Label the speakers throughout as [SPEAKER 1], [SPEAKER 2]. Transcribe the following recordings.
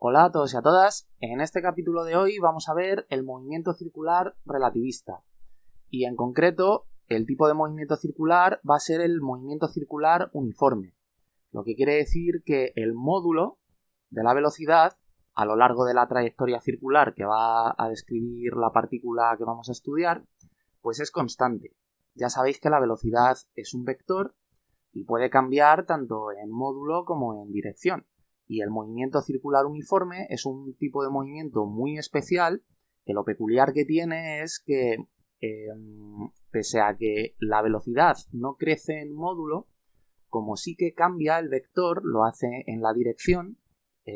[SPEAKER 1] Hola a todos y a todas. En este capítulo de hoy vamos a ver el movimiento circular relativista. Y en concreto, el tipo de movimiento circular va a ser el movimiento circular uniforme. Lo que quiere decir que el módulo de la velocidad a lo largo de la trayectoria circular que va a describir la partícula que vamos a estudiar, pues es constante. Ya sabéis que la velocidad es un vector y puede cambiar tanto en módulo como en dirección. Y el movimiento circular uniforme es un tipo de movimiento muy especial que lo peculiar que tiene es que pese a que la velocidad no crece en módulo, como sí que cambia el vector, lo hace en la dirección,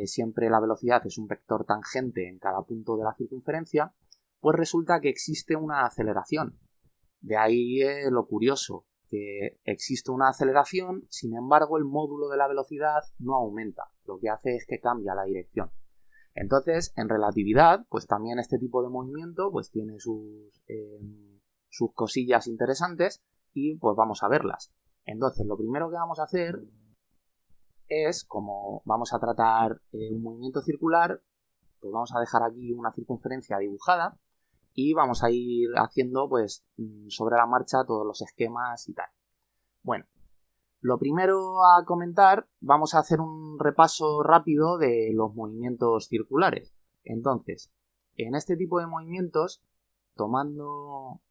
[SPEAKER 1] siempre la velocidad es un vector tangente en cada punto de la circunferencia, pues resulta que existe una aceleración. De ahí lo curioso, que existe una aceleración, sin embargo el módulo de la velocidad no aumenta, lo que hace es que cambia la dirección. Entonces, en relatividad, pues también este tipo de movimiento pues tiene sus cosillas interesantes y pues vamos a verlas. Entonces, lo primero que vamos a hacer es, como vamos a tratar un movimiento circular, pues vamos a dejar aquí una circunferencia dibujada y vamos a ir haciendo pues sobre la marcha todos los esquemas y tal. Bueno, lo primero a comentar, vamos a hacer un repaso rápido de los movimientos circulares. Entonces, en este tipo de movimientos, tomando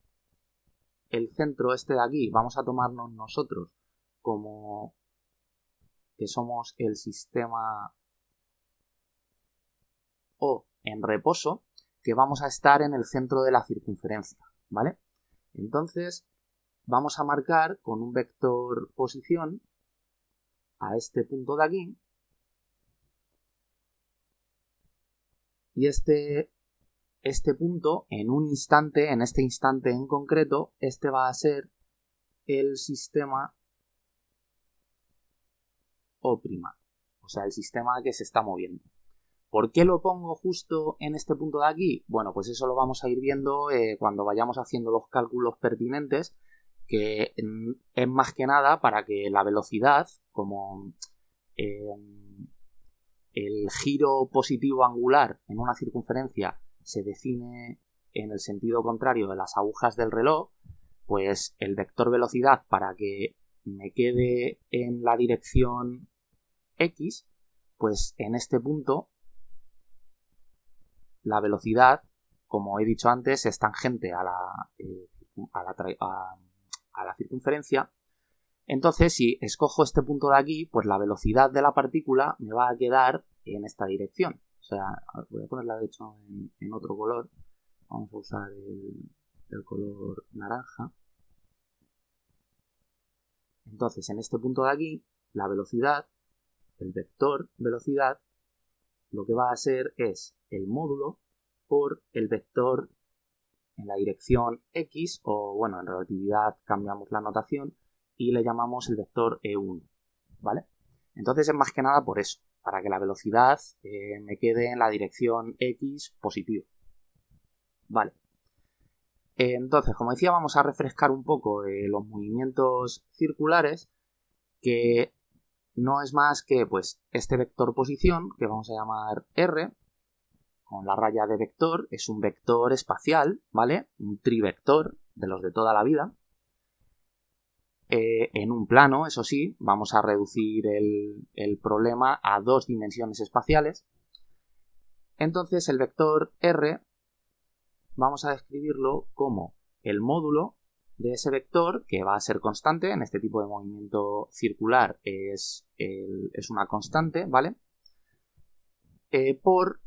[SPEAKER 1] el centro este de aquí, vamos a tomarnos nosotros como que somos el sistema O en reposo, que vamos a estar en el centro de la circunferencia, ¿vale? Entonces, vamos a marcar con un vector posición a este punto de aquí y este punto en un instante, en este instante en concreto, este va a ser el sistema O', o sea, el sistema que se está moviendo. ¿Por qué lo pongo justo en este punto de aquí? Bueno, pues eso lo vamos a ir viendo cuando vayamos haciendo los cálculos pertinentes, que es más que nada para que la velocidad, como el giro positivo angular en una circunferencia se define en el sentido contrario de las agujas del reloj, pues el vector velocidad para que me quede en la dirección X, pues en este punto la velocidad, como he dicho antes, es tangente a la circunferencia. Entonces, si escojo este punto de aquí, pues la velocidad de la partícula me va a quedar en esta dirección. O sea, voy a ponerla de hecho en otro color. Vamos a usar el color naranja. Entonces, en este punto de aquí, la velocidad, el vector velocidad, lo que va a ser es el módulo por el vector en la dirección X, o bueno, en relatividad cambiamos la notación y le llamamos el vector E1, ¿vale? Entonces es más que nada por eso, para que la velocidad me quede en la dirección X positivo. Vale. Entonces, como decía, vamos a refrescar un poco los movimientos circulares, que no es más que pues este vector posición, que vamos a llamar R, con la raya de vector, es un vector espacial, ¿vale? Un trivector de los de toda la vida. En un plano, eso sí, vamos a reducir el problema a 2 dimensiones espaciales. Entonces el vector R vamos a describirlo como el módulo de ese vector, que va a ser constante, en este tipo de movimiento circular es una constante, ¿vale? Por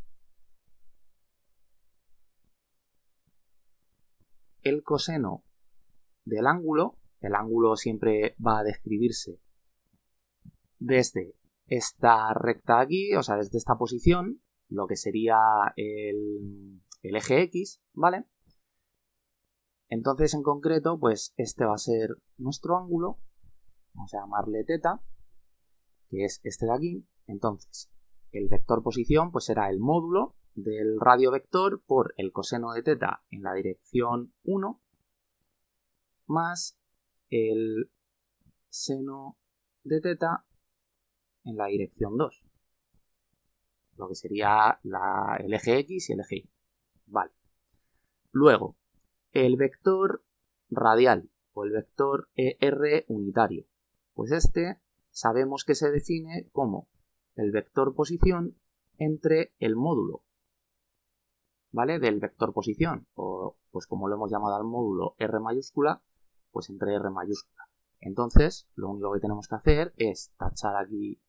[SPEAKER 1] el coseno del ángulo. El ángulo siempre va a describirse desde esta recta aquí, o sea, desde esta posición, lo que sería el eje X, ¿vale? Entonces, en concreto, pues este va a ser nuestro ángulo, vamos a llamarle θ, que es este de aquí. Entonces, el vector posición pues será el módulo del radio vector por el coseno de θ en la dirección 1 más el seno de θ en la dirección 2. lo que sería el eje X y el eje Y. Vale. Luego, el vector radial o el vector ER unitario. Pues este sabemos que se define como el vector posición entre el módulo, ¿vale?, del vector posición, o pues como lo hemos llamado al módulo R mayúscula, pues entre R mayúscula. Entonces, lo único que tenemos que hacer es tachar aquí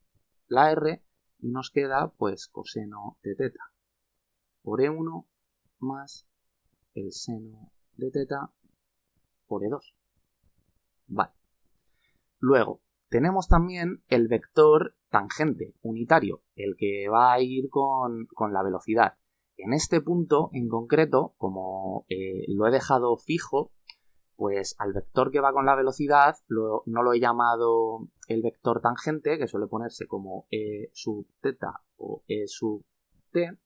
[SPEAKER 1] la R y nos queda pues coseno de teta por E1 más el seno de teta por E2. Vale. Luego, tenemos también el vector tangente unitario, el que va a ir con la velocidad. En este punto en concreto, como lo he dejado fijo, pues al vector que va con la velocidad no lo he llamado el vector tangente, que suele ponerse como E sub teta o E sub t,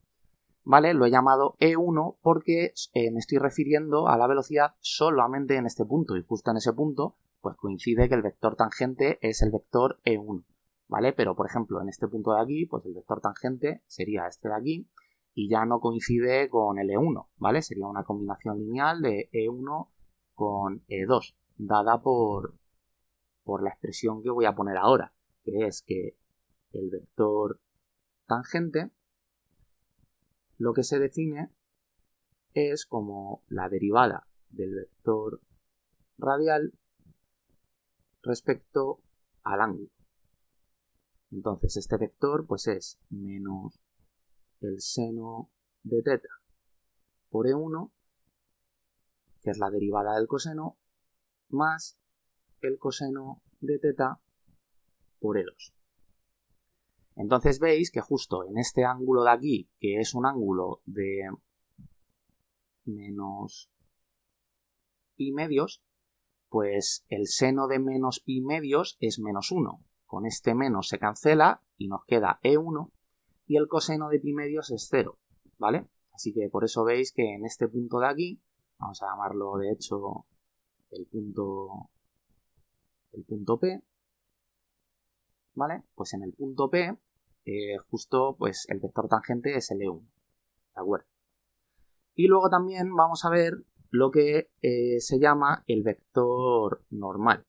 [SPEAKER 1] ¿vale? Lo he llamado E1 porque me estoy refiriendo a la velocidad solamente en este punto, y justo en ese punto pues coincide que el vector tangente es el vector E1, ¿vale? Pero por ejemplo en este punto de aquí, pues el vector tangente sería este de aquí y ya no coincide con el E1, ¿vale? Sería una combinación lineal de E1 con E2, dada por la expresión que voy a poner ahora, que es que el vector tangente lo que se define es como la derivada del vector radial respecto al ángulo. Entonces este vector pues es menos el seno de teta por E1, que es la derivada del coseno, más el coseno de teta por E2. Entonces veis que justo en este ángulo de aquí, que es un ángulo de menos pi medios, pues el seno de menos pi medios es menos 1. Con este menos se cancela y nos queda E1 y el coseno de pi medios es 0, ¿vale? Así que por eso veis que en este punto de aquí, vamos a llamarlo de hecho el punto P, ¿vale? Pues en el punto P, justo pues el vector tangente es el E1, ¿de acuerdo? Y luego también vamos a ver lo que se llama el vector normal.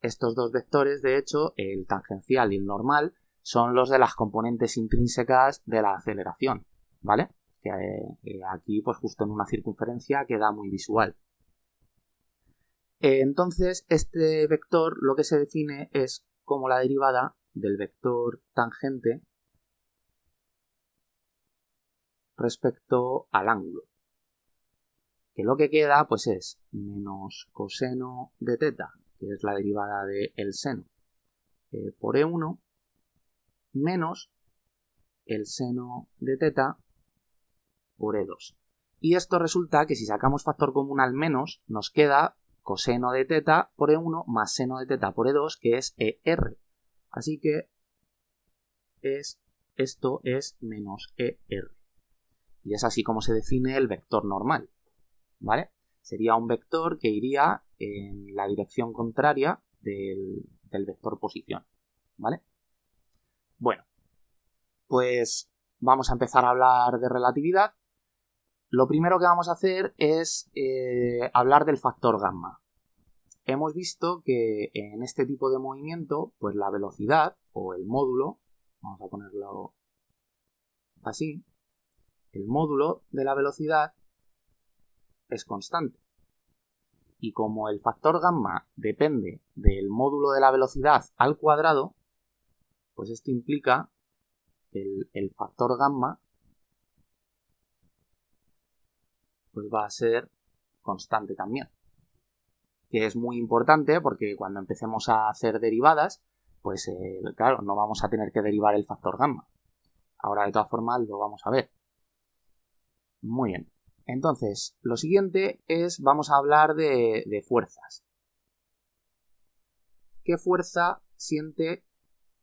[SPEAKER 1] Estos dos vectores, de hecho, el tangencial y el normal, son los de las componentes intrínsecas de la aceleración, ¿vale? Que aquí, pues justo en una circunferencia, queda muy visual. Entonces, este vector lo que se define es como la derivada del vector tangente respecto al ángulo. Que lo que queda pues es menos coseno de teta, que es la derivada del seno, por E1, menos el seno de teta por E2. Y esto resulta que si sacamos factor común al menos, nos queda coseno de teta por E1 más seno de teta por E2, que es ER. Así que esto es menos ER. Y es así como se define el vector normal, ¿vale? Sería un vector que iría en la dirección contraria del vector posición, ¿vale? Bueno, pues vamos a empezar a hablar de relatividad. Lo primero que vamos a hacer es hablar del factor gamma. Hemos visto que en este tipo de movimiento, pues la velocidad o el módulo, vamos a ponerlo así, el módulo de la velocidad es constante. Y como el factor gamma depende del módulo de la velocidad al cuadrado, pues esto implica que el factor gamma pues va a ser constante también. Que es muy importante porque cuando empecemos a hacer derivadas, pues claro, no vamos a tener que derivar el factor gamma. Ahora de todas formas lo vamos a ver. Muy bien. Entonces, lo siguiente es, vamos a hablar de fuerzas. ¿Qué fuerza siente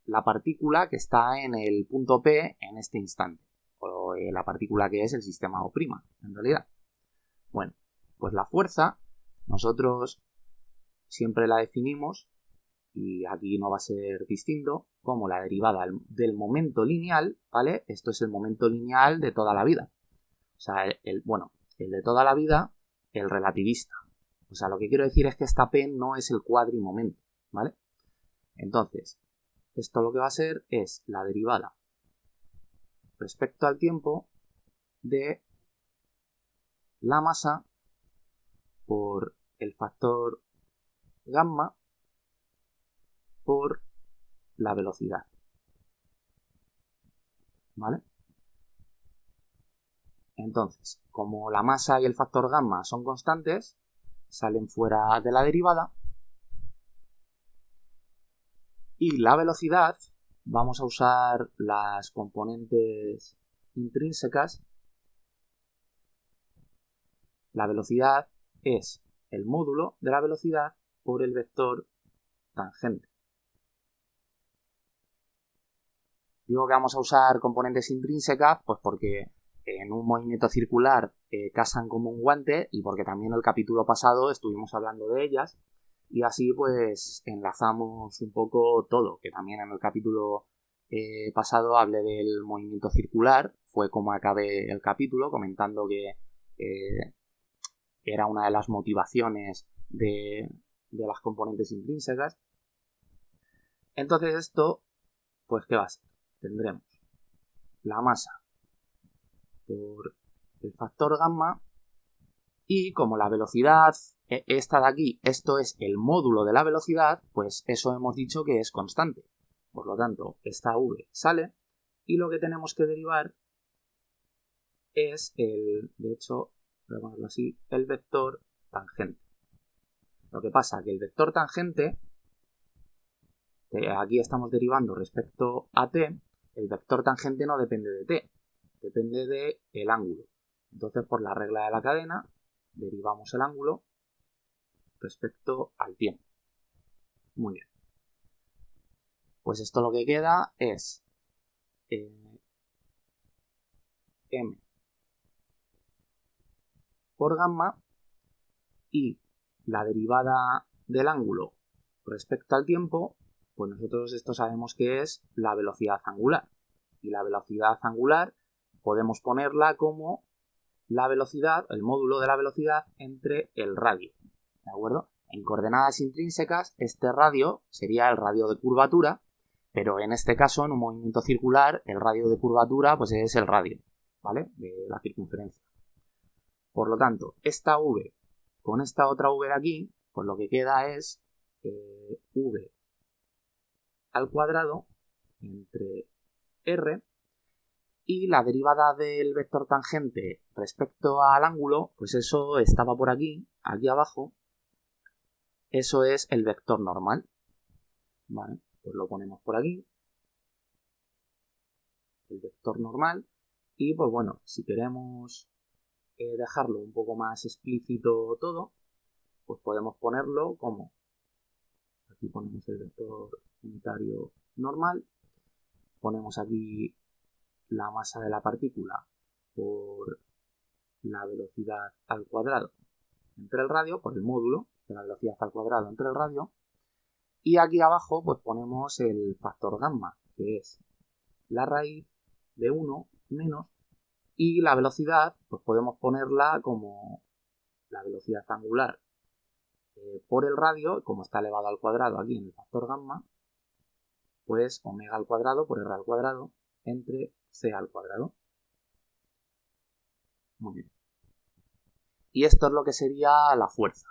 [SPEAKER 1] la partícula que está en el punto P en este instante? O la partícula que es el sistema O', en realidad. Bueno, pues la fuerza nosotros siempre la definimos y aquí no va a ser distinto, como la derivada del momento lineal, ¿vale? Esto es el momento lineal de toda la vida. O sea, el de toda la vida, el relativista. O sea, lo que quiero decir es que esta P no es el cuadrimomento, ¿vale? Entonces, esto lo que va a ser es la derivada respecto al tiempo de la masa por el factor gamma por la velocidad, ¿vale? Entonces, como la masa y el factor gamma son constantes, salen fuera de la derivada, y la velocidad, vamos a usar las componentes intrínsecas. La velocidad es el módulo de la velocidad por el vector tangente. Digo que vamos a usar componentes intrínsecas, pues porque en un movimiento circular casan como un guante y porque también en el capítulo pasado estuvimos hablando de ellas y así pues enlazamos un poco todo, que también en el capítulo pasado hablé del movimiento circular, fue como acabé el capítulo comentando que era una de las motivaciones de las componentes intrínsecas. Entonces esto, pues ¿qué va a ser? Tendremos la masa por el factor gamma y como la velocidad, esta de aquí, esto es el módulo de la velocidad, pues eso hemos dicho que es constante. Por lo tanto, esta v sale y lo que tenemos que derivar es de hecho, voy a ponerlo así, el vector tangente. Lo que pasa es que el vector tangente, aquí estamos derivando respecto a t, el vector tangente no depende de t, depende del ángulo. Entonces, por la regla de la cadena, derivamos el ángulo respecto al tiempo. Muy bien. Pues esto lo que queda es m por gamma y la derivada del ángulo respecto al tiempo, pues nosotros esto sabemos que es la velocidad angular. Y la velocidad angular podemos ponerla como la velocidad, el módulo de la velocidad entre el radio, ¿de acuerdo? En coordenadas intrínsecas, este radio sería el radio de curvatura, pero en este caso, en un movimiento circular, el radio de curvatura pues es el radio, ¿vale? De la circunferencia. Por lo tanto, esta v con esta otra v de aquí, pues lo que queda es v al cuadrado entre r y la derivada del vector tangente respecto al ángulo, pues eso estaba por aquí abajo, eso es el vector normal, ¿vale? Pues lo ponemos por aquí, el vector normal, y pues bueno, si queremos dejarlo un poco más explícito todo, pues podemos ponerlo como, aquí ponemos el vector unitario normal, ponemos aquí la masa de la partícula por la velocidad al cuadrado entre el radio, por el módulo de la velocidad al cuadrado entre el radio, y aquí abajo pues ponemos el factor gamma, que es la raíz de 1 menos, y la velocidad pues podemos ponerla como la velocidad angular por el radio, como está elevado al cuadrado aquí en el factor gamma, pues omega al cuadrado por r al cuadrado entre c al cuadrado. Muy bien. Y esto es lo que sería la fuerza.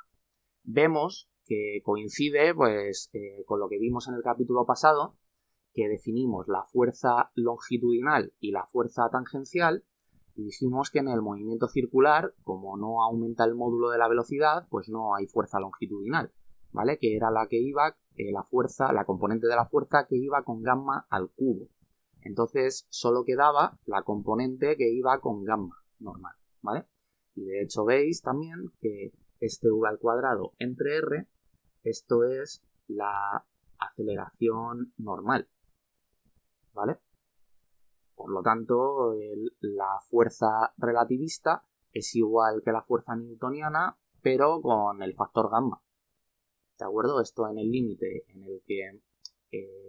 [SPEAKER 1] Vemos que coincide pues, con lo que vimos en el capítulo pasado, que definimos la fuerza longitudinal y la fuerza tangencial, y dijimos que en el movimiento circular, como no aumenta el módulo de la velocidad, pues no hay fuerza longitudinal, ¿vale? Que era la que iba, la fuerza, la componente de la fuerza que iba con gamma al cubo. Entonces solo quedaba la componente que iba con gamma normal, ¿vale? Y de hecho veis también que este v al cuadrado entre r, esto es la aceleración normal, ¿vale? Por lo tanto, la fuerza relativista es igual que la fuerza newtoniana, pero con el factor gamma. ¿de acuerdo? Esto en el límite en el que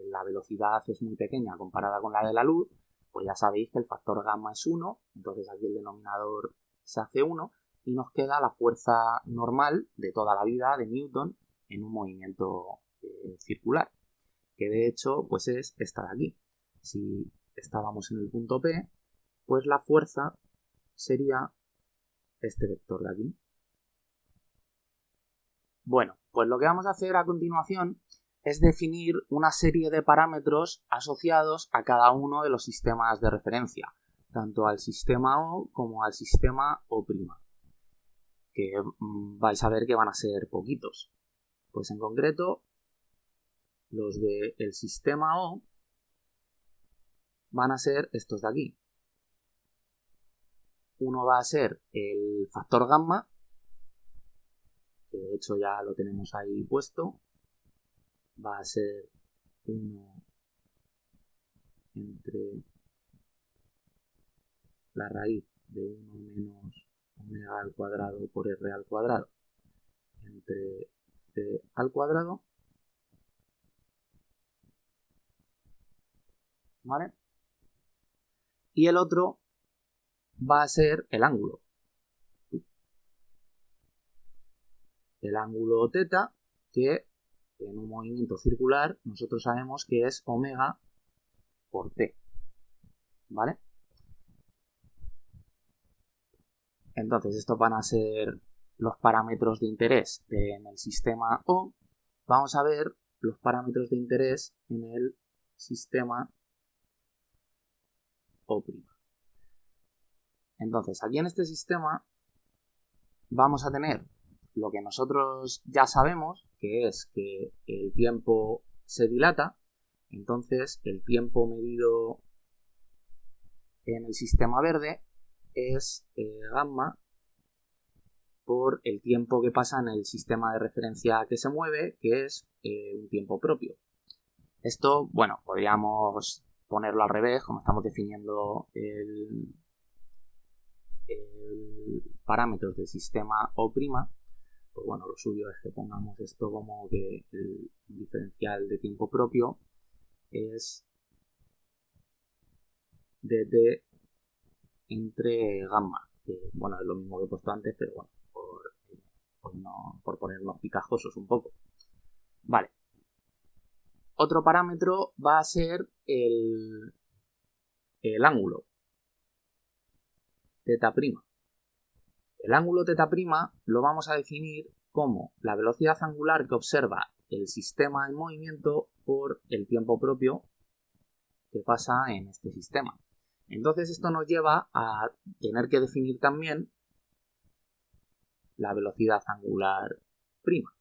[SPEAKER 1] la velocidad es muy pequeña comparada con la de la luz, pues ya sabéis que el factor gamma es 1, entonces aquí el denominador se hace 1 y nos queda la fuerza normal de toda la vida de Newton en un movimiento circular, que de hecho pues es esta de aquí. Si estábamos en el punto P, pues la fuerza sería este vector de aquí. Bueno, pues lo que vamos a hacer a continuación es definir una serie de parámetros asociados a cada uno de los sistemas de referencia, tanto al sistema O como al sistema O', que vais a ver que van a ser poquitos. Pues en concreto, los del sistema O van a ser estos de aquí. Uno va a ser el factor gamma, que de hecho ya lo tenemos ahí puesto, va a ser 1 entre la raíz de 1 menos omega al cuadrado por r al cuadrado entre c al cuadrado, ¿vale? Y el otro va a ser el ángulo. El ángulo θ, que en un movimiento circular nosotros sabemos que es omega por t, ¿vale? Entonces estos van a ser los parámetros de interés en el sistema O. Vamos a ver los parámetros de interés en el sistema O'. Entonces aquí en este sistema vamos a tener lo que nosotros ya sabemos, que es que el tiempo se dilata. Entonces el tiempo medido en el sistema verde es gamma por el tiempo que pasa en el sistema de referencia que se mueve, que es un tiempo propio. Esto, bueno, podríamos ponerlo al revés, como estamos definiendo el parámetros del sistema O', pues bueno, lo suyo es que pongamos esto como que el diferencial de tiempo propio es dt entre gamma, que bueno, es lo mismo que he puesto antes, pero bueno, por ponernos picajosos un poco. Vale. Otro parámetro va a ser el ángulo θ'O'. El ángulo θ' lo vamos a definir como la velocidad angular que observa el sistema en movimiento por el tiempo propio que pasa en este sistema. Entonces esto nos lleva a tener que definir también la velocidad angular prima.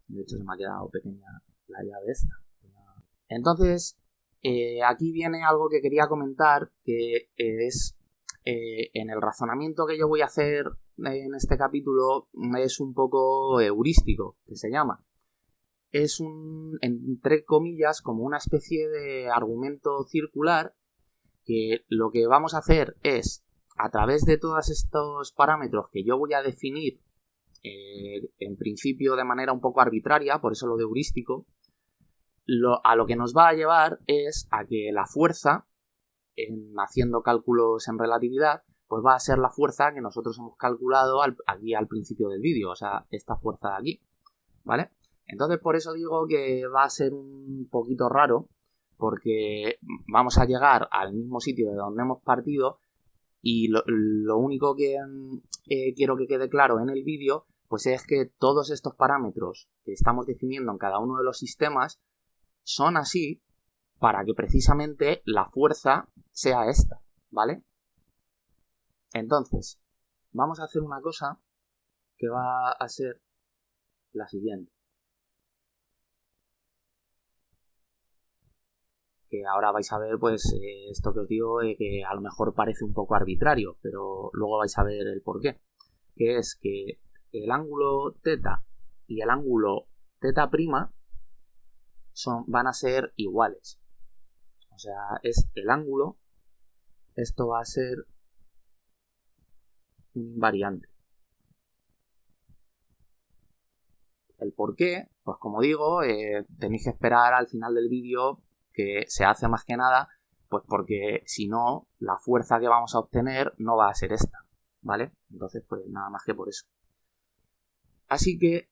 [SPEAKER 1] De hecho se me ha quedado pequeña la llave esta. Entonces aquí viene algo que quería comentar, que es en el razonamiento que yo voy a hacer en este capítulo es un poco heurístico, que se llama. Es entre comillas, como una especie de argumento circular, que lo que vamos a hacer es, a través de todos estos parámetros que yo voy a definir, en principio de manera un poco arbitraria, por eso lo de heurístico, a lo que nos va a llevar es a que la fuerza, haciendo cálculos en relatividad, pues va a ser la fuerza que nosotros hemos calculado aquí al principio del vídeo, o sea, esta fuerza de aquí, ¿vale? Entonces por eso digo que va a ser un poquito raro, porque vamos a llegar al mismo sitio de donde hemos partido y lo único que quiero que quede claro en el vídeo pues es que todos estos parámetros que estamos definiendo en cada uno de los sistemas son así para que precisamente la fuerza sea esta, ¿vale? Entonces, vamos a hacer una cosa que va a ser la siguiente. Que ahora vais a ver, pues, esto que os digo, que a lo mejor parece un poco arbitrario, pero luego vais a ver el porqué. Que es que el ángulo θ y el ángulo θ' van a ser iguales. O sea, es el ángulo, esto va a ser un invariante. el por qué, pues como digo, tenéis que esperar al final del vídeo, que se hace más que nada pues porque si no, la fuerza que vamos a obtener no va a ser esta, ¿vale? Entonces, pues nada más que por eso. Así que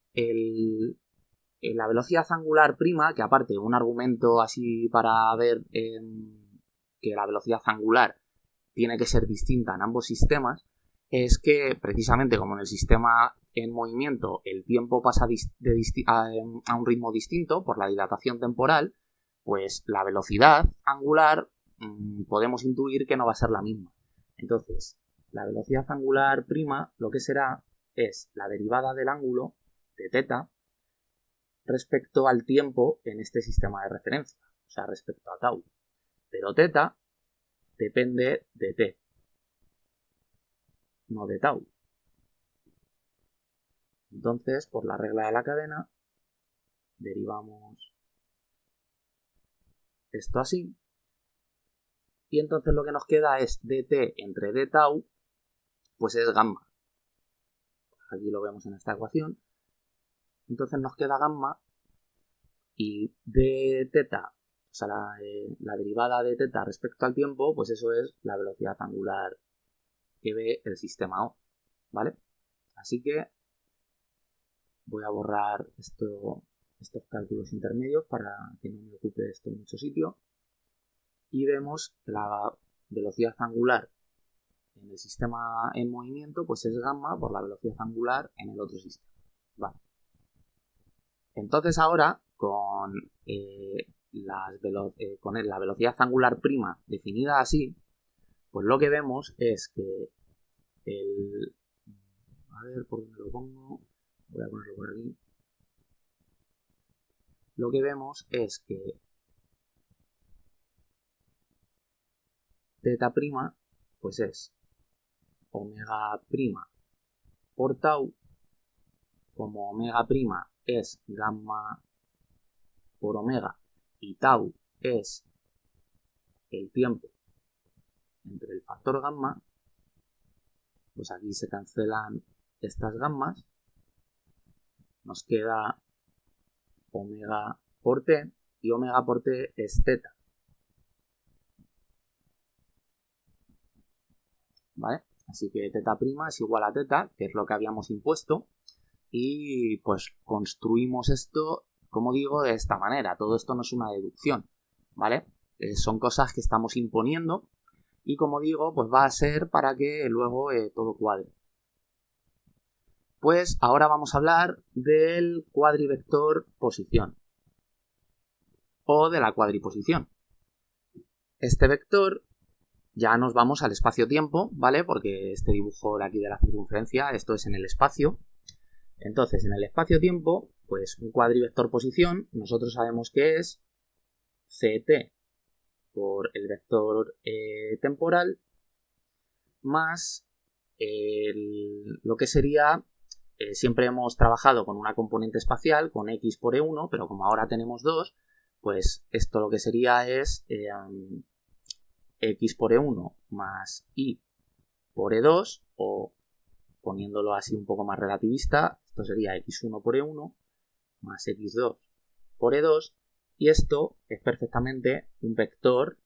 [SPEAKER 1] la velocidad angular prima, que aparte un argumento así para ver que la velocidad angular tiene que ser distinta en ambos sistemas, es que precisamente como en el sistema en movimiento el tiempo pasa a un ritmo distinto por la dilatación temporal, pues la velocidad angular podemos intuir que no va a ser la misma. Entonces, la velocidad angular prima lo que será es la derivada del ángulo de θ respecto al tiempo en este sistema de referencia, o sea, respecto a tau. Pero θ depende de t, no de tau. Entonces, por la regla de la cadena, derivamos esto así. Y entonces lo que nos queda es dt entre d tau, pues es gamma. Aquí lo vemos en esta ecuación. Entonces nos queda gamma y dθ, o sea, la derivada de θ respecto al tiempo, pues eso es la velocidad angular que ve el sistema O, ¿vale? Así que voy a borrar estos cálculos intermedios para que no me ocupe esto mucho sitio. Y vemos que la velocidad angular en el sistema en movimiento pues es gamma por la velocidad angular en el otro sistema. Vale. Entonces ahora con la velocidad angular prima definida así, pues lo que vemos es que a ver por dónde lo pongo, voy a ponerlo por aquí. Lo que vemos es que θ' pues es omega' por tau, como omega' es gamma por omega y tau es el tiempo entre el factor gamma, pues aquí se cancelan estas gammas, nos queda omega por t y omega por t es θ, ¿vale? Así que θ' es igual a θ, que es lo que habíamos impuesto, y pues construimos esto, como digo, de esta manera. Todo esto no es una deducción, ¿vale? Son cosas que estamos imponiendo y, como digo, pues va a ser para que luego todo cuadre. Pues ahora vamos a hablar del cuadrivector posición o de la cuadriposición. Este vector ya nos vamos al espacio-tiempo, ¿vale? Porque este dibujo de aquí de la circunferencia, esto es en el espacio. Entonces, en el espacio-tiempo, pues un cuadrivector posición, nosotros sabemos que es ct por el vector temporal más lo que sería, siempre hemos trabajado con una componente espacial, con x por e1, pero como ahora tenemos dos, pues esto lo que sería es x por e1 más y por e2, o poniéndolo así un poco más relativista, esto sería x1 por e1 más x2 por e2, y esto es perfectamente un vector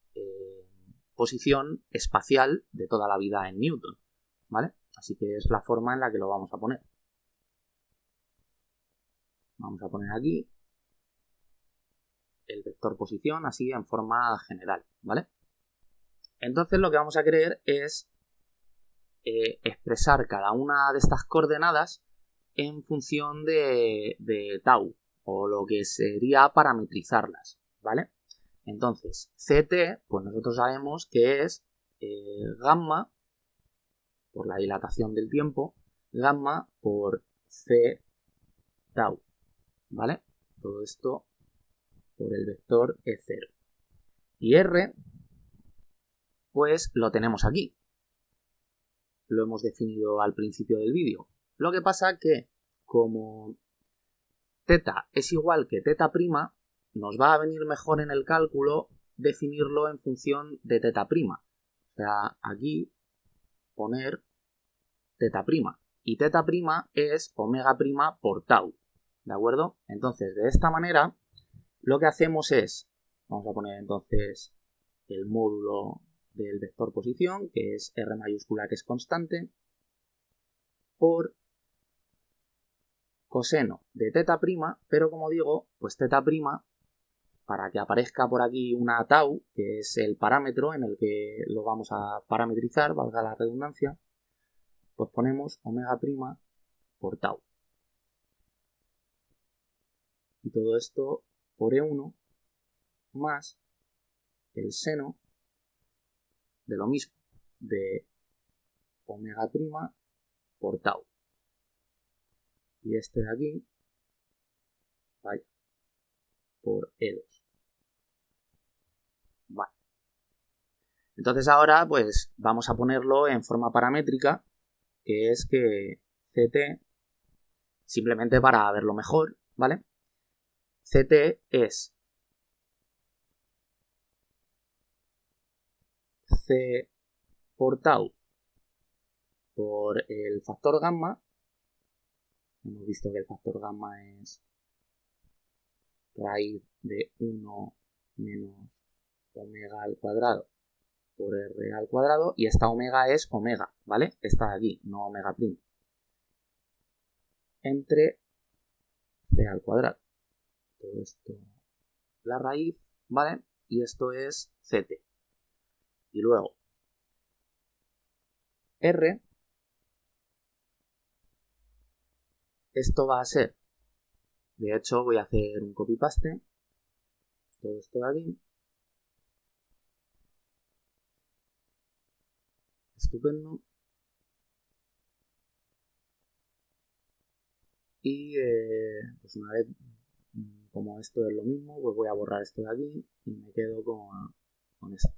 [SPEAKER 1] posición espacial de toda la vida en Newton, ¿vale? Así que es la forma en la que lo vamos a poner. Vamos a poner aquí el vector posición así en forma general, ¿vale? Entonces lo que vamos a querer es expresar cada una de estas coordenadas en función de tau, o lo que sería parametrizarlas, ¿vale? Entonces, ct, pues nosotros sabemos que es gamma, por la dilatación del tiempo, gamma por c tau, ¿vale? Todo esto por el vector E0. Y R, pues lo tenemos aquí. Lo hemos definido al principio del vídeo. Lo que pasa que, como θ es igual que θ', nos va a venir mejor en el cálculo definirlo en función de θ'. O sea, aquí poner θ'. Y θ' es omega' por tau. ¿De acuerdo? Entonces, de esta manera, lo que hacemos es, vamos a poner entonces el módulo del vector posición, que es R mayúscula, que es constante, por coseno de teta prima, pero como digo, pues teta prima, para que aparezca por aquí una tau, que es el parámetro en el que lo vamos a parametrizar, valga la redundancia, pues ponemos omega prima por tau. Y todo esto por E1 más el seno de lo mismo, de omega prima por tau. Y este de aquí, vaya, por E2. Vale. Entonces ahora pues vamos a ponerlo en forma paramétrica, que es que CT, simplemente para verlo mejor, ¿vale? CT es C por tau por el factor gamma. Hemos visto que el factor gamma es raíz de 1 menos omega al cuadrado por R al cuadrado, y esta omega es omega, ¿vale? Esta de aquí, no omega prima. Entre C al cuadrado. Todo esto, la raíz, ¿vale? Y esto es CT. Y luego, R, esto va a ser, de hecho voy a hacer un copy-paste, todo esto de aquí. Estupendo. Y pues una vez, como esto es lo mismo, pues voy a borrar esto de aquí y me quedo con esto.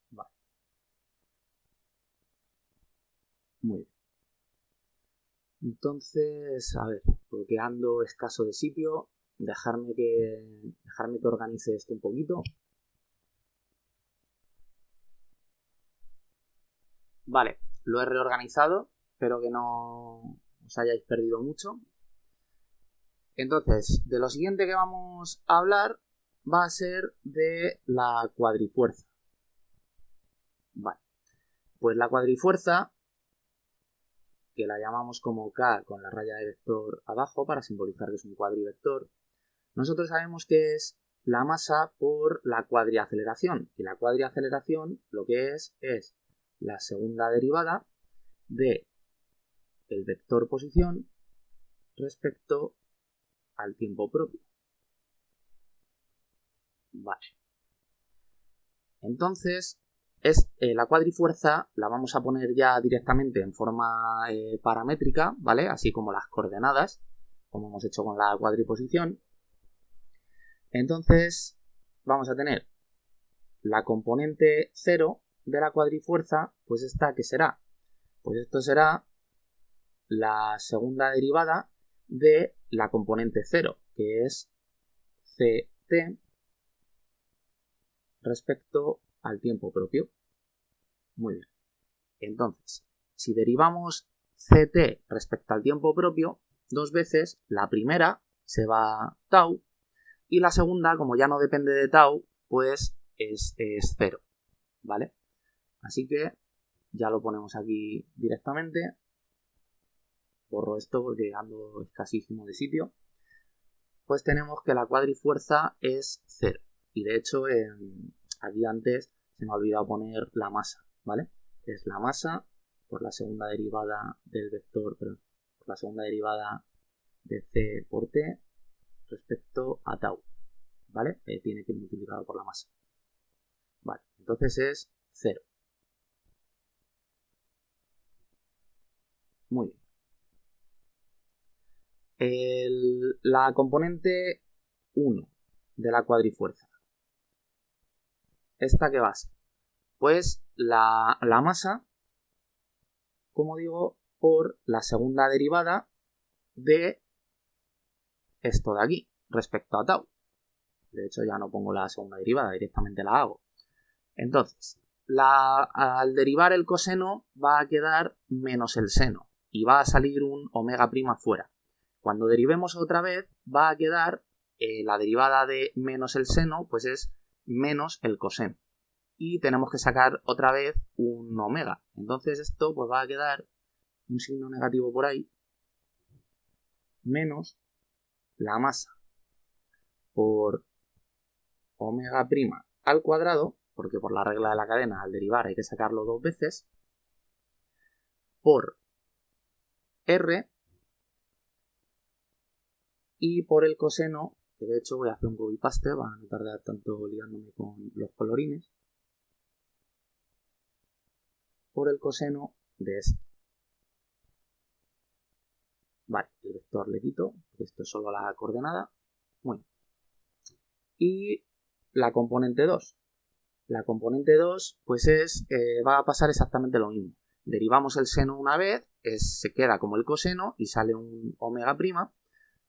[SPEAKER 1] Vale. Muy bien. Entonces, a ver, porque ando escaso de sitio, dejarme que organice esto un poquito. Vale, lo he reorganizado, espero que no os hayáis perdido mucho. Entonces, de lo siguiente que vamos a hablar va a ser de la cuadrifuerza. Vale, pues la cuadrifuerza, que la llamamos como K con la raya de vector abajo para simbolizar que es un cuadrivector, nosotros sabemos que es la masa por la cuadriaceleración. Y la cuadriaceleración lo que es la segunda derivada de el vector posición respecto al tiempo propio. Vale. Entonces, la cuadrifuerza la vamos a poner ya directamente en forma paramétrica, ¿vale? Así como las coordenadas, como hemos hecho con la cuadriposición. Entonces, vamos a tener la componente 0 de la cuadrifuerza, pues esta, ¿qué será? Pues esto será la segunda derivada de la componente 0, que es CT respecto al tiempo propio. Muy bien. Entonces, si derivamos CT respecto al tiempo propio, dos veces, la primera se va tau y la segunda, como ya no depende de tau, pues es 0, ¿vale? Así que ya lo ponemos aquí directamente. Borro esto porque ando escasísimo de sitio. Pues tenemos que la cuadrifuerza es 0. Y de hecho, aquí antes se me ha olvidado poner la masa, ¿vale? Es la masa por la segunda derivada del vector, perdón, por la segunda derivada de C por T respecto a tau, ¿vale? Tiene que ir multiplicado por la masa. Vale, entonces es 0. Muy bien. La componente 1 de la cuadrifuerza. ¿Esta qué va a ser? Pues la masa, como digo, por la segunda derivada de esto de aquí, respecto a tau. De hecho, ya no pongo la segunda derivada, directamente la hago. Entonces, al derivar el coseno va a quedar menos el seno y va a salir un omega prima fuera. Cuando derivemos otra vez va a quedar la derivada de menos el seno, pues es menos el coseno. Y tenemos que sacar otra vez un omega. Entonces esto pues va a quedar un signo negativo por ahí, menos la masa por omega prima al cuadrado, porque por la regla de la cadena al derivar hay que sacarlo 2 veces, por R y por el coseno, que de hecho voy a hacer un copy paste para no tardar tanto liándome con los colorines, por el coseno de esto. Vale, el vector le quito, esto es solo la coordenada. Bueno. Y la componente 2. La componente 2 pues va a pasar exactamente lo mismo. Derivamos el seno una vez, se queda como el coseno y sale un omega prima.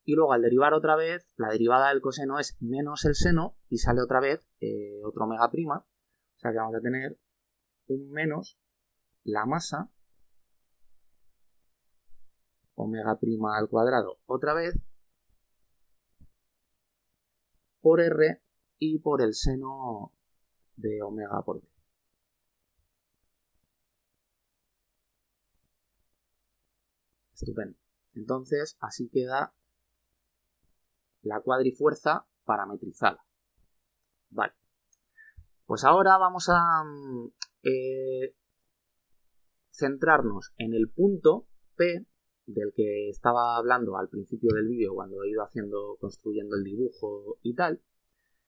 [SPEAKER 1] Y luego al derivar otra vez, la derivada del coseno es menos el seno y sale otra vez otro omega prima. O sea que vamos a tener un menos la masa omega prima al cuadrado otra vez por R y por el seno de omega por B. Estupendo. Entonces así queda la cuadrifuerza parametrizada. Vale. Pues ahora vamos a centrarnos en el punto P del que estaba hablando al principio del vídeo cuando he ido construyendo el dibujo y tal.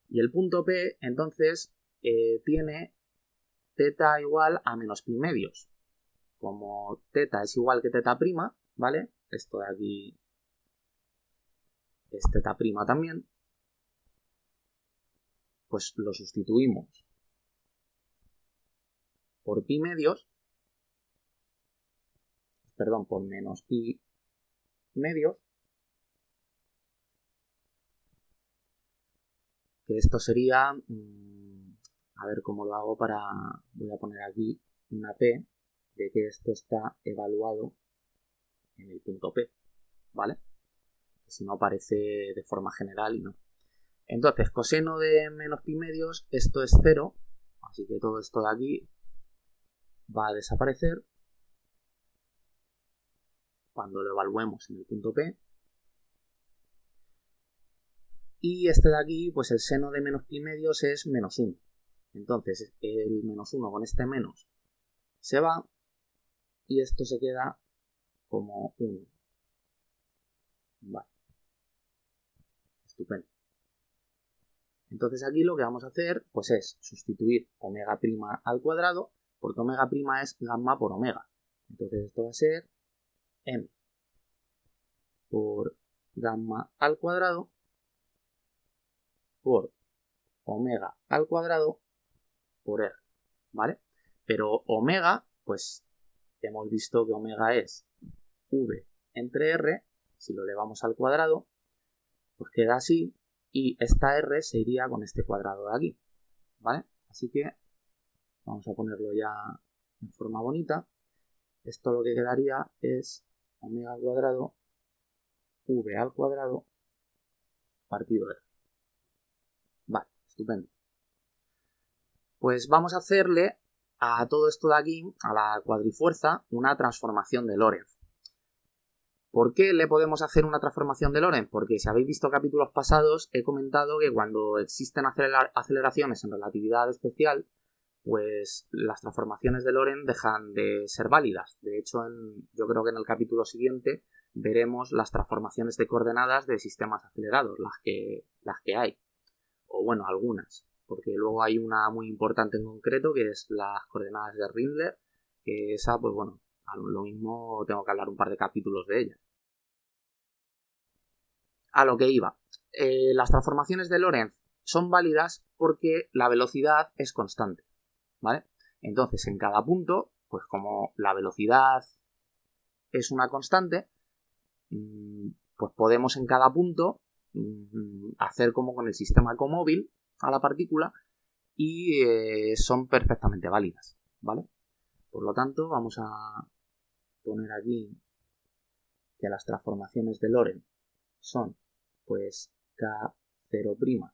[SPEAKER 1] Y el punto P entonces tiene teta igual a menos pi medios. Como teta es igual que teta prima, ¿vale? Esto de aquí es teta prima también. Pues lo sustituimos por pi medios, perdón, por menos pi medios, que esto sería, a ver cómo lo hago voy a poner aquí una P de que esto está evaluado en el punto P, ¿vale? Que si no aparece de forma general y no. Entonces, coseno de menos pi medios, esto es 0, así que todo esto de aquí va a desaparecer cuando lo evaluemos en el punto P. Y este de aquí, pues el seno de menos pi medios es menos 1. Entonces, el menos 1 con este menos se va y esto se queda como 1. Vale. Estupendo. Entonces aquí lo que vamos a hacer pues es sustituir omega prima al cuadrado, porque omega prima es gamma por omega. Entonces esto va a ser m por gamma al cuadrado por omega al cuadrado por r, ¿vale? Pero omega, pues hemos visto que omega es v entre r, si lo elevamos al cuadrado, pues queda así, y esta r se iría con este cuadrado de aquí, ¿vale? Así que vamos a ponerlo ya en forma bonita. Esto lo que quedaría es omega al cuadrado, v al cuadrado, partido r. Vale, estupendo. Pues vamos a hacerle a todo esto de aquí, a la cuadrifuerza, una transformación de Lorentz. ¿Por qué le podemos hacer una transformación de Lorentz? Porque si habéis visto capítulos pasados, he comentado que cuando existen aceleraciones en relatividad especial, pues las transformaciones de Lorentz dejan de ser válidas. De hecho, yo creo que en el capítulo siguiente veremos las transformaciones de coordenadas de sistemas acelerados, las que hay. O bueno, algunas. Porque luego hay una muy importante en concreto, que es las coordenadas de Rindler, que esa, pues bueno, a lo mismo tengo que hablar un par de capítulos de ella. A lo que iba. Las transformaciones de Lorentz son válidas porque la velocidad es constante, ¿vale? Entonces, en cada punto, pues como la velocidad es una constante, pues podemos en cada punto hacer como con el sistema ecomóvil a la partícula y son perfectamente válidas, ¿vale? Por lo tanto, vamos a poner aquí que las transformaciones de Lorentz son pues K0',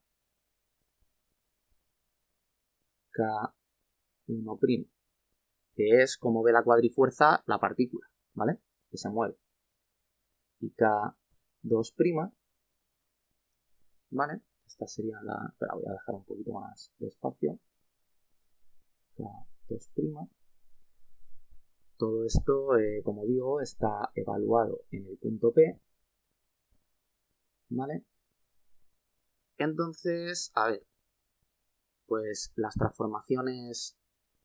[SPEAKER 1] K1', que es como ve la cuadrifuerza la partícula, ¿vale? Que se mueve. Y K2', ¿vale? Esta sería la... Espera, voy a dejar un poquito más de espacio. K2'. Todo esto, como digo, está evaluado en el punto P, ¿vale? Entonces, a ver, pues las transformaciones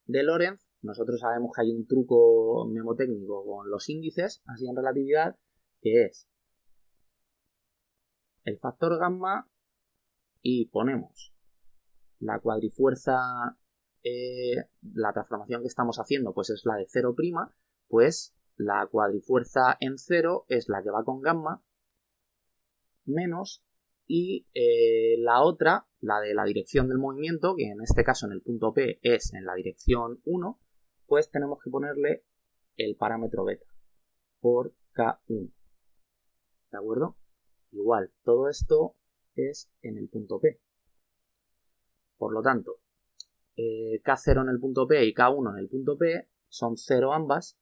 [SPEAKER 1] de Lorentz, nosotros sabemos que hay un truco mnemotécnico con los índices, así en relatividad, que es el factor gamma y ponemos la cuadrifuerza, la transformación que estamos haciendo pues es la de 0', pues la cuadrifuerza en 0 es la que va con gamma, menos, y la otra, la de la dirección del movimiento, que en este caso en el punto P es en la dirección 1, pues tenemos que ponerle el parámetro beta por K1. ¿De acuerdo? Igual, todo esto es en el punto P. Por lo tanto, K0 en el punto P y K1 en el punto P son 0 ambas,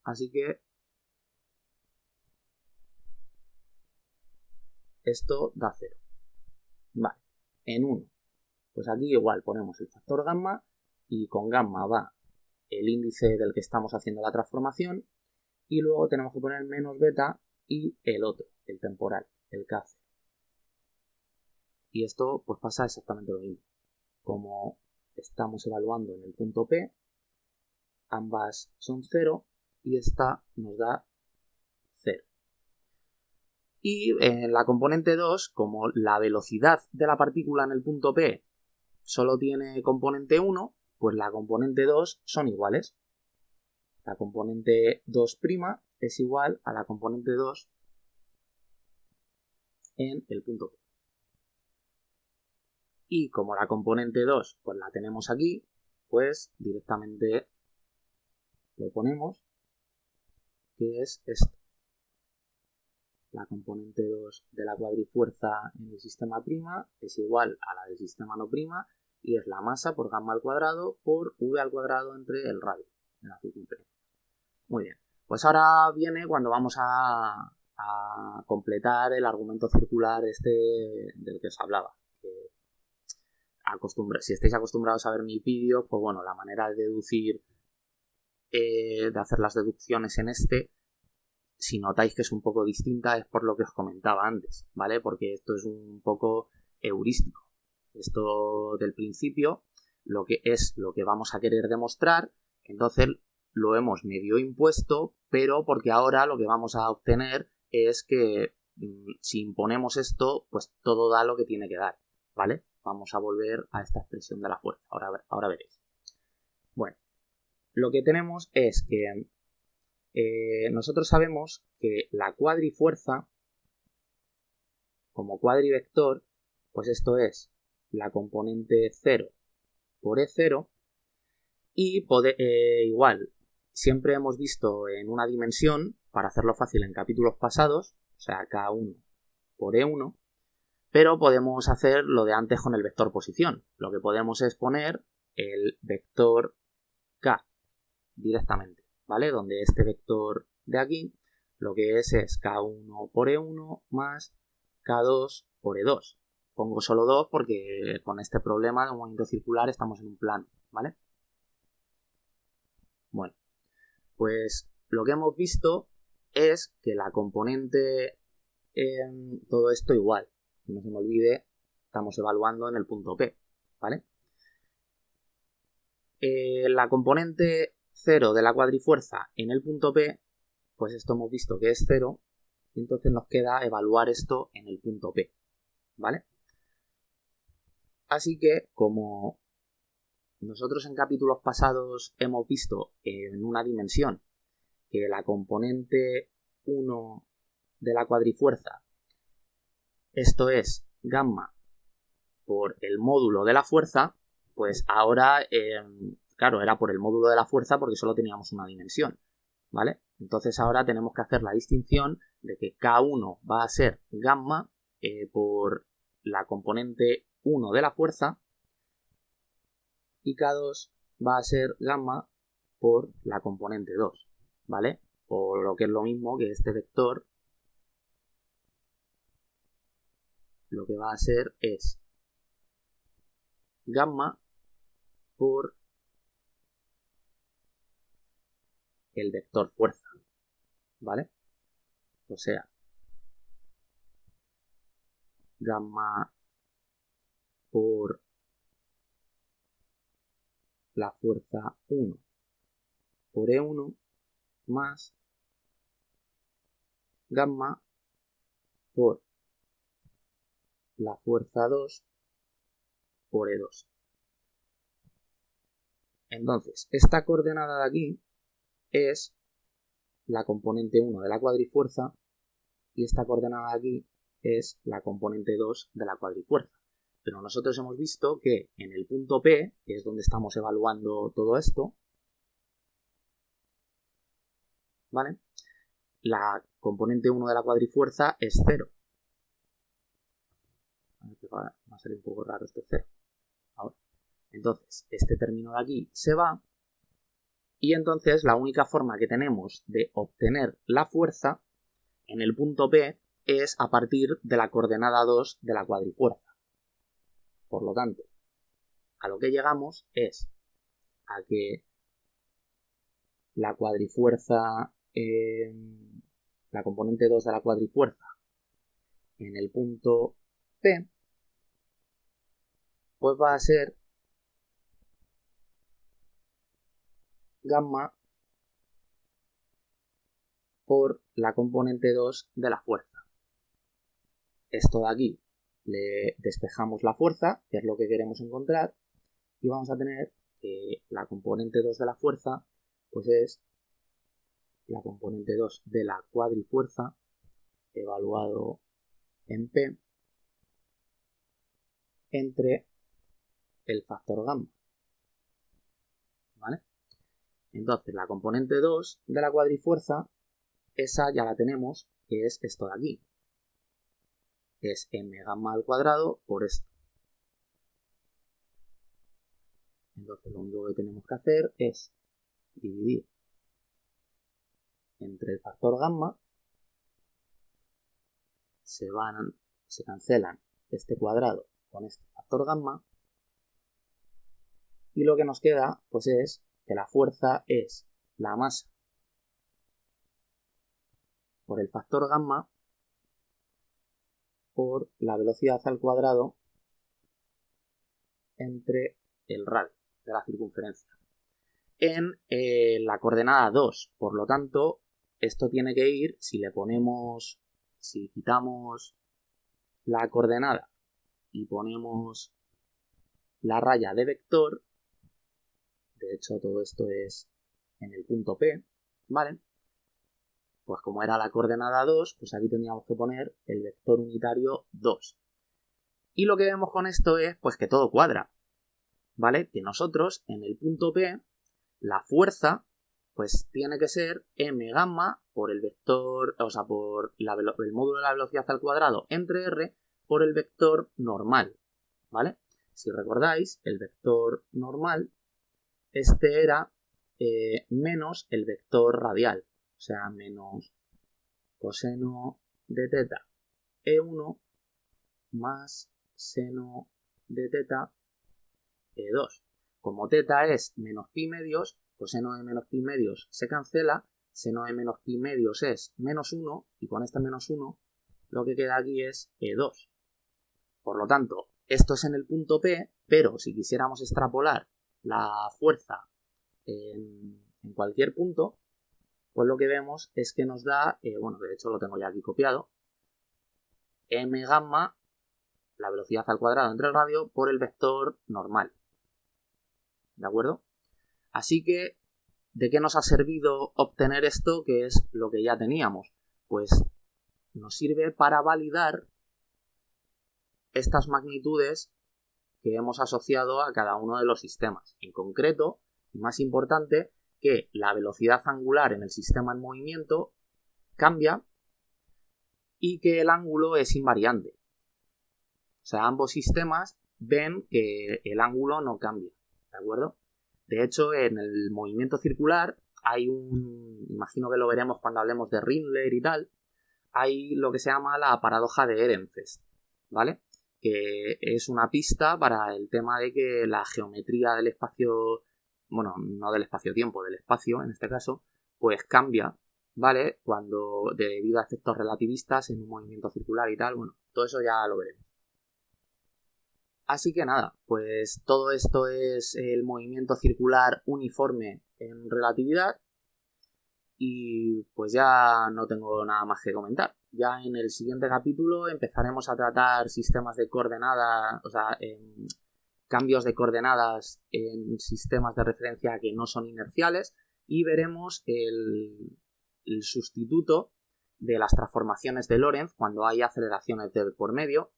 [SPEAKER 1] así que esto da 0. Vale, en 1, pues aquí igual ponemos el factor gamma y con gamma va el índice del que estamos haciendo la transformación y luego tenemos que poner menos beta y el otro, el temporal, el K0. Y esto pues pasa exactamente lo mismo. Como estamos evaluando en el punto P, ambas son 0 y esta nos da 0. Y en la componente 2, como la velocidad de la partícula en el punto P solo tiene componente 1, pues la componente 2 son iguales. La componente 2' es igual a la componente 2 en el punto P. Y como la componente 2 pues la tenemos aquí, pues directamente lo ponemos, que es esto. La componente 2 de la cuadrifuerza en el sistema prima es igual a la del sistema no prima y es la masa por gamma al cuadrado por v al cuadrado entre el radio de la circunferencia. Muy bien, pues ahora viene cuando vamos a completar el argumento circular este del que os hablaba. Si estáis acostumbrados a ver mis vídeos, pues bueno, la manera de deducir, de hacer las deducciones en este, si notáis que es un poco distinta es por lo que os comentaba antes, ¿vale? Porque esto es un poco heurístico. Esto del principio, lo que vamos a querer demostrar, entonces lo hemos medio impuesto, pero porque ahora lo que vamos a obtener es que si imponemos esto, pues todo da lo que tiene que dar, ¿vale? Vamos a volver a esta expresión de la fuerza, ahora veréis. Bueno, lo que tenemos es que nosotros sabemos que la cuadrifuerza, como cuadrivector, pues esto es la componente 0 por E0 y igual, siempre hemos visto en una dimensión, para hacerlo fácil en capítulos pasados, o sea, K1 por E1, pero podemos hacer lo de antes con el vector posición. Lo que podemos es poner el vector K directamente, ¿vale? Donde este vector de aquí lo que es K1 por E1 más K2 por E2. Pongo solo 2 porque con este problema de un movimiento circular estamos en un plano, ¿vale? Bueno, pues lo que hemos visto es que la componente en todo esto igual, que no se me olvide, estamos evaluando en el punto P, ¿vale? La componente 0 de la cuadrifuerza en el punto P, pues esto hemos visto que es 0, y entonces nos queda evaluar esto en el punto P, ¿vale? Así que, como nosotros en capítulos pasados hemos visto en una dimensión que la componente 1 de la cuadrifuerza, esto es gamma por el módulo de la fuerza, pues ahora, claro, era por el módulo de la fuerza porque solo teníamos una dimensión, ¿vale? Entonces ahora tenemos que hacer la distinción de que K1 va a ser gamma por la componente 1 de la fuerza y K2 va a ser gamma por la componente 2, ¿vale? O lo que es lo mismo que este vector, lo que va a ser es gamma por el vector fuerza, ¿vale? O sea, gamma por la fuerza 1 por E1 más gamma por la fuerza 2 por E2. Entonces, esta coordenada de aquí es la componente 1 de la cuadrifuerza y esta coordenada de aquí es la componente 2 de la cuadrifuerza. Pero nosotros hemos visto que en el punto P, que es donde estamos evaluando todo esto, ¿vale? La componente 1 de la cuadrifuerza es 0. Va a salir un poco raro este 0. Ahora. Entonces, este término de aquí se va y entonces la única forma que tenemos de obtener la fuerza en el punto P es a partir de la coordenada 2 de la cuadrifuerza. Por lo tanto, a lo que llegamos es a que la cuadrifuerza, la componente 2 de la cuadrifuerza en el punto P, pues va a ser gamma por la componente 2 de la fuerza. Esto de aquí le despejamos la fuerza, que es lo que queremos encontrar, y vamos a tener que la componente 2 de la fuerza pues es la componente 2 de la cuadrifuerza evaluado en P entre el factor gamma, ¿vale? Entonces la componente 2 de la cuadrifuerza, esa ya la tenemos, que es esto de aquí, es m gamma al cuadrado por esto. Entonces lo único que tenemos que hacer es dividir entre el factor gamma, se cancelan este cuadrado con este factor gamma, y lo que nos queda pues es que la fuerza es la masa por el factor gamma por la velocidad al cuadrado entre el radio de la circunferencia en la coordenada 2. Por lo tanto, esto tiene que ir, si quitamos la coordenada y ponemos la raya de vector, de hecho todo esto es en el punto P, ¿vale? Pues como era la coordenada 2, pues aquí tendríamos que poner el vector unitario 2. Y lo que vemos con esto es pues que todo cuadra, ¿vale? Que nosotros en el punto P, la fuerza pues tiene que ser m gamma por el vector, o sea, por el módulo de la velocidad al cuadrado entre r por el vector normal, ¿vale? Si recordáis, el vector normal, este era menos el vector radial, o sea, menos coseno de teta E1 más seno de teta E2. Como teta es menos pi medios, coseno de menos pi medios se cancela, seno de menos pi medios es menos 1, y con este menos 1 lo que queda aquí es E2. Por lo tanto, esto es en el punto P, pero si quisiéramos extrapolar la fuerza en cualquier punto, pues lo que vemos es que nos da, bueno, de hecho lo tengo ya aquí copiado, m gamma, la velocidad al cuadrado entre el radio, por el vector normal. ¿De acuerdo? Así que, ¿de qué nos ha servido obtener esto, que es lo que ya teníamos? Pues nos sirve para validar estas magnitudes que hemos asociado a cada uno de los sistemas. En concreto, y más importante, que la velocidad angular en el sistema en movimiento cambia y que el ángulo es invariante. O sea, ambos sistemas ven que el ángulo no cambia, ¿de acuerdo? De hecho, en el movimiento circular hay imagino que lo veremos cuando hablemos de Rindler y tal, hay lo que se llama la paradoja de Ehrenfest, ¿vale? Que es una pista para el tema de que la geometría del espacio, bueno, no del espacio-tiempo, del espacio en este caso, pues cambia, ¿vale? Cuando debido a efectos relativistas en un movimiento circular y tal, bueno, todo eso ya lo veremos. Así que nada, pues todo esto es el movimiento circular uniforme en relatividad y pues ya no tengo nada más que comentar. Ya en el siguiente capítulo empezaremos a tratar sistemas de coordenadas, o sea, cambios de coordenadas en sistemas de referencia que no son inerciales y veremos el sustituto de las transformaciones de Lorentz cuando hay aceleraciones de por medio.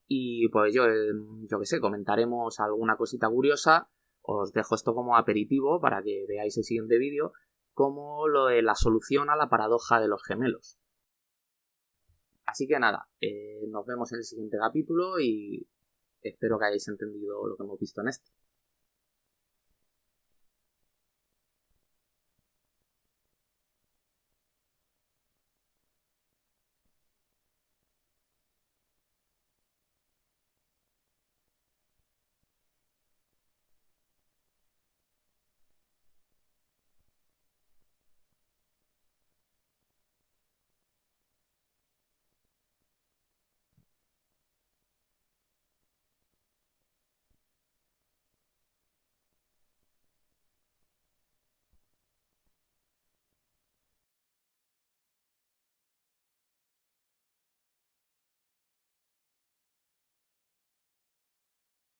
[SPEAKER 1] Y pues yo qué sé, comentaremos alguna cosita curiosa. Os dejo esto como aperitivo para que veáis el siguiente vídeo, como lo de la solución a la paradoja de los gemelos. Así que nada, nos vemos en el siguiente capítulo y espero que hayáis entendido lo que hemos visto en este.